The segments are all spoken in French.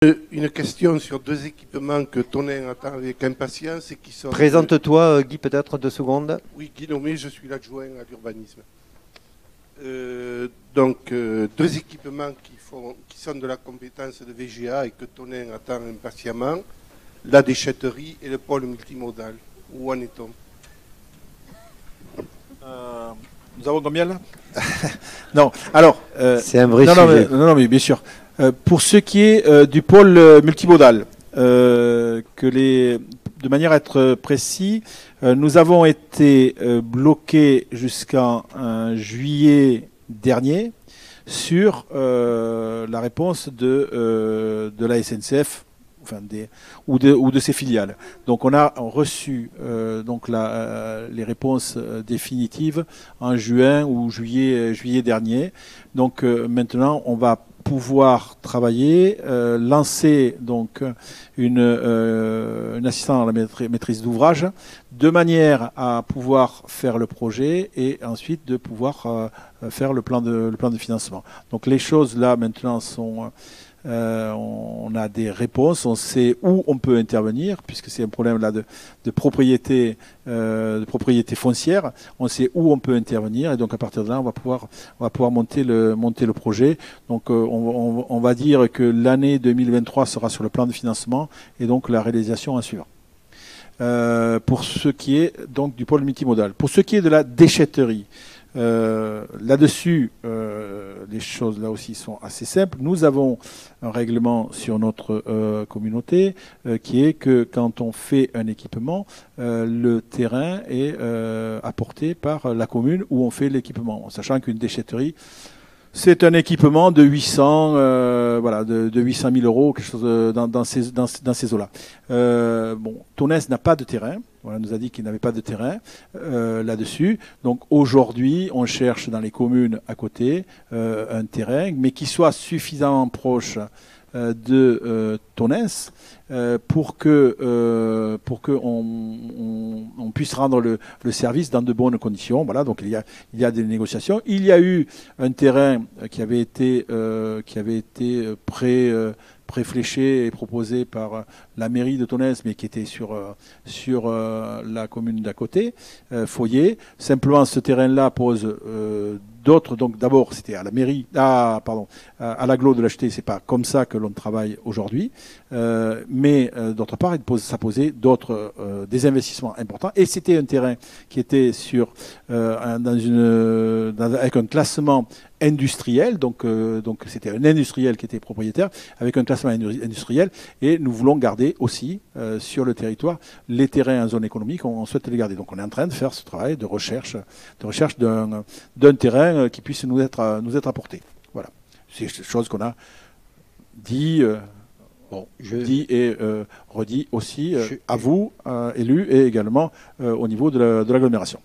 Une question sur deux équipements que Tonin attend avec impatience et qui sont... Présente-toi, Guy, peut-être 2 secondes. Oui, Guy Nommé, je suis l'adjoint à l'urbanisme. Deux équipements qui sont de la compétence de VGA et que Tonin attend impatiemment, la déchetterie et le pôle multimodal. Où en est-on? Nous avons combien là? Non, alors... c'est un vrai sujet. Non, mais bien sûr. Pour ce qui est du pôle multimodal, de manière à être précis, nous avons été bloqués jusqu'en juillet dernier sur la réponse de la SNCF, enfin ou de ses filiales. Donc on a reçu les réponses définitives en juin ou juillet dernier. Donc maintenant on va pouvoir travailler, lancer donc une assistante à la maîtrise d'ouvrage de manière à pouvoir faire le projet et ensuite de pouvoir faire le plan de financement. Donc les choses là maintenant sont... on a des réponses, on sait où on peut intervenir, puisque c'est un problème là de propriété foncière. On sait où on peut intervenir et donc à partir de là, on va pouvoir monter le projet. Donc on va dire que l'année 2023 sera sur le plan de financement et donc la réalisation à suivre. Pour ce qui est donc du pôle multimodal. Pour ce qui est de la déchetterie, là-dessus, les choses là aussi sont assez simples. Nous avons un règlement sur notre communauté qui est que quand on fait un équipement, le terrain est apporté par la commune où on fait l'équipement, en sachant qu'une déchetterie, c'est un équipement de 800 000 euros, quelque chose dans ces eaux-là. Tonnes n'a pas de terrain. On nous a dit qu'il n'avait pas de terrain là-dessus. Donc aujourd'hui, on cherche dans les communes à côté un terrain, mais qui soit suffisamment proche de Tonnes pour que on puisse rendre le service dans de bonnes conditions. Voilà, donc il y a des négociations. Il y a eu un terrain qui avait été préfléché et proposé par la mairie de Tonnes, mais qui était sur la commune d'à côté, Foyer. Simplement, ce terrain-là pose d'autres. Donc d'abord, c'était à la mairie, à l'agglo de l'acheter. C'est pas comme ça que l'on travaille aujourd'hui, mais d'autre part, ça posait des investissements importants. Et c'était un terrain qui était avec un classement industriel, donc c'était un industriel qui était propriétaire avec un classement industriel, et nous voulons garder aussi sur le territoire les terrains en zone économique, on souhaite les garder. Donc on est en train de faire ce travail de recherche d'un terrain qui puisse nous être apporté. Voilà, c'est une chose qu'on a dit. Dis et redis aussi à vous, élus, et également au niveau de l'agglomération.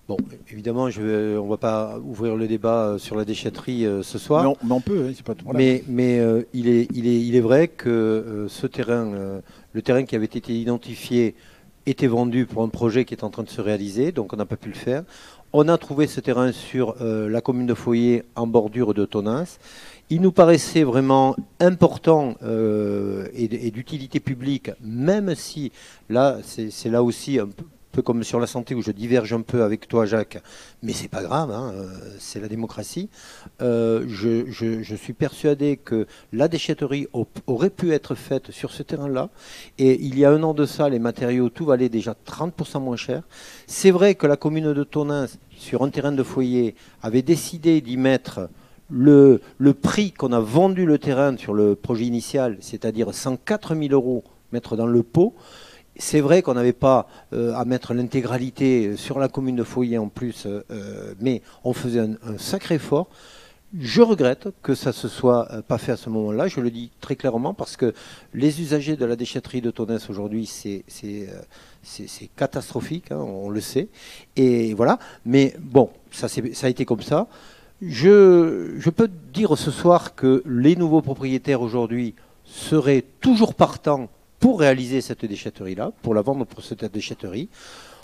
Bon, évidemment, on ne va pas ouvrir le débat sur la déchetterie ce soir. Non, mais on peut, c'est pas tout problème. Mais il est vrai que ce terrain, le terrain qui avait été identifié, était vendu pour un projet qui est en train de se réaliser, donc on n'a pas pu le faire. On a trouvé ce terrain sur la commune de Foyer, en bordure de Tonnes. Il nous paraissait vraiment important et d'utilité publique, même si là, c'est là aussi un peu comme sur la santé où je diverge un peu avec toi, Jacques, mais c'est pas grave, hein, c'est la démocratie. Je suis persuadé que la déchetterie aurait pu être faite sur ce terrain-là, et il y a un an de ça, les matériaux, tout valait déjà 30% moins cher. C'est vrai que la commune de Tonnes, sur un terrain de Foyer, avait décidé d'y mettre le prix qu'on a vendu le terrain sur le projet initial, c'est-à-dire 104 000 euros, mettre dans le pot. C'est vrai qu'on n'avait pas à mettre l'intégralité sur la commune de Foyer en plus, mais on faisait un sacré effort. Je regrette que ça ne se soit pas fait à ce moment-là, je le dis très clairement, parce que les usagers de la déchetterie de Tonnes aujourd'hui, c'est catastrophique, hein, on le sait. Et voilà, mais bon, ça a été comme ça. Je peux dire ce soir que les nouveaux propriétaires aujourd'hui seraient toujours partants pour réaliser cette déchetterie-là, pour la vendre pour cette déchetterie.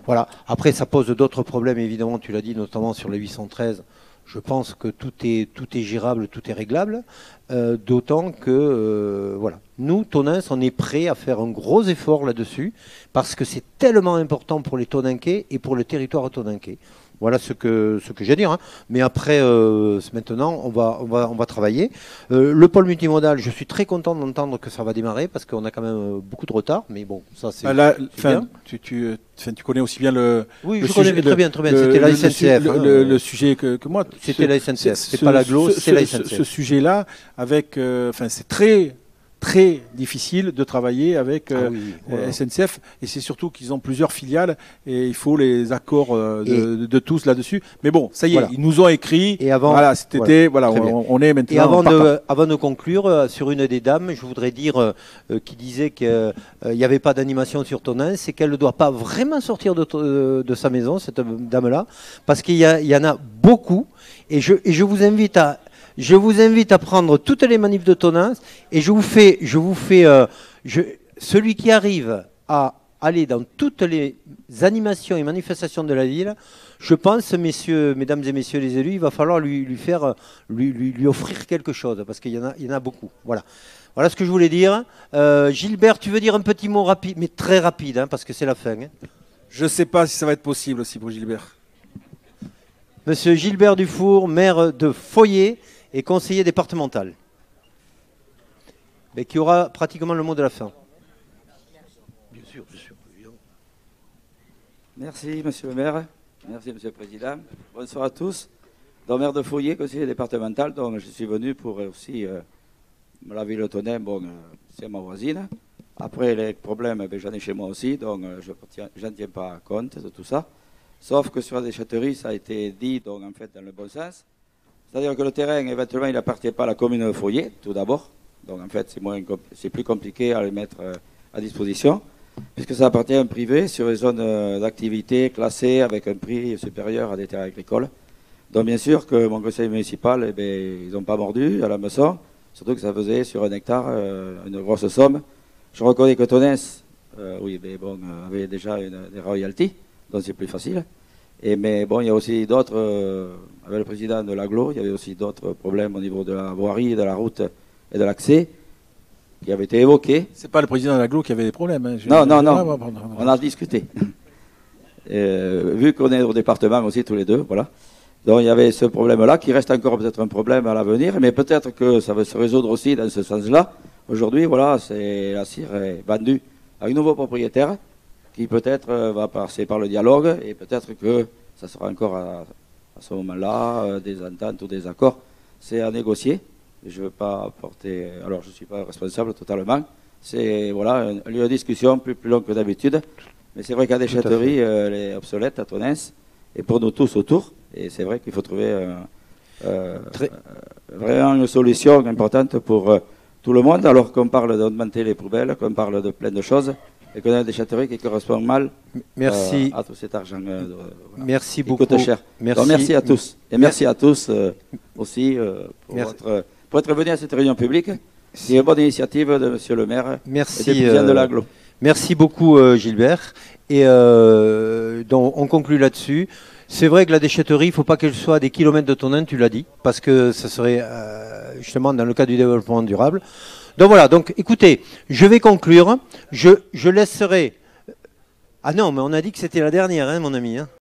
Voilà. Après, ça pose d'autres problèmes, évidemment, tu l'as dit, notamment sur les 813. je pense que tout est gérable, tout est réglable, d'autant que, voilà, nous, Tonneins, on est prêts à faire un gros effort là-dessus, parce que c'est tellement important pour les Tonninquais et pour le territoire tonninquais. Voilà ce que j'ai à dire. Hein. Mais après, maintenant, on va travailler. Le pôle multimodal, je suis très content d'entendre que ça va démarrer parce qu'on a quand même beaucoup de retard. Mais bon, ça c'est. Tu connais aussi bien le. Oui, le je sujet, connais très bien. C'était la SNCF. Le sujet que moi. C'était la SNCF. C'est pas l'aglo, c'est la SNCF. Ce sujet-là, avec, c'est très difficile de travailler avec SNCF, et c'est surtout qu'ils ont plusieurs filiales et il faut les accords de tous là-dessus. Mais bon, ça y est, voilà. Ils nous ont écrit. Et avant, voilà, c'était voilà, on est maintenant. Et avant de conclure, sur une des dames, je voudrais dire qui disait qu'il n'y avait pas d'animation sur Tonneins, c'est qu'elle ne doit pas vraiment sortir de sa maison, cette dame-là, parce qu'il y en a beaucoup. Et je vous invite à prendre toutes les manifs de Tonneins et celui qui arrive à aller dans toutes les animations et manifestations de la ville, je pense, mesdames et messieurs les élus, il va falloir lui offrir quelque chose parce qu'il y en a beaucoup. Voilà. Voilà ce que je voulais dire. Gilbert, tu veux dire un petit mot rapide, mais très rapide, hein, parce que c'est la fin. Hein. Je ne sais pas si ça va être possible aussi pour Gilbert. Monsieur Gilbert Dufour, maire de Foyer et conseiller départemental, mais qui aura pratiquement le mot de la fin. Bien sûr, évidemment. Merci, monsieur le maire. Merci, monsieur le président. Bonsoir à tous. Donc, maire de Foyer, conseiller départemental, donc je suis venu pour aussi la ville de Tonneins, bon, c'est ma voisine. Après, les problèmes, j'en ai chez moi aussi, donc je n'en tiens pas compte de tout ça. Sauf que sur la déchetterie, ça a été dit, donc en fait, dans le bon sens. C'est-à-dire que le terrain, éventuellement, il n'appartient pas à la commune de Foyer, tout d'abord. Donc en fait, c'est plus compliqué à le mettre à disposition, puisque ça appartient à un privé sur les zones d'activité classées avec un prix supérieur à des terrains agricoles. Donc bien sûr que mon conseil municipal, ils n'ont pas mordu à la meçon, surtout que ça faisait sur 1 hectare une grosse somme. Je reconnais que Tonneins, avait déjà des royalties, donc c'est plus facile. Mais bon, il y a aussi d'autres, avec le président de l'Aglo, il y avait aussi d'autres problèmes au niveau de la voirie, de la route et de l'accès qui avaient été évoqués. C'est pas le président de l'Aglo qui avait des problèmes. Hein. Non, on a discuté. Vu qu'on est au département aussi tous les deux, voilà. Donc il y avait ce problème-là qui reste encore peut-être un problème à l'avenir, mais peut-être que ça va se résoudre aussi dans ce sens-là. Aujourd'hui, voilà, la cire est vendue à un nouveau propriétaire qui peut-être va passer par le dialogue et peut-être que ça sera encore à ce moment-là des ententes ou des accords. C'est à négocier. Je ne veux pas apporter. Alors, je ne suis pas responsable totalement. C'est voilà, un lieu de discussion plus long que d'habitude. Mais c'est vrai qu'à déchetterie, elle est obsolète à Tonneins et pour nous tous autour. Et c'est vrai qu'il faut trouver vraiment une solution importante pour tout le monde, alors qu'on parle d'augmenter les poubelles, qu'on parle de plein de choses, et qu'on a une déchetterie qui correspond mal à tout cet argent merci qui beaucoup. Coûte cher. Donc, merci à tous. Et merci à tous aussi pour être venus à cette réunion publique. C'est une bonne initiative de monsieur le maire et du président de l'Aglo. Merci beaucoup Gilbert. Et donc on conclut là-dessus. C'est vrai que la déchetterie, il ne faut pas qu'elle soit à des kilomètres de Tonneins, tu l'as dit, parce que ça serait justement dans le cadre du développement durable. Donc voilà, donc écoutez, je vais conclure. Je laisserai... Ah non, mais on a dit que c'était la dernière, hein, mon ami. Hein.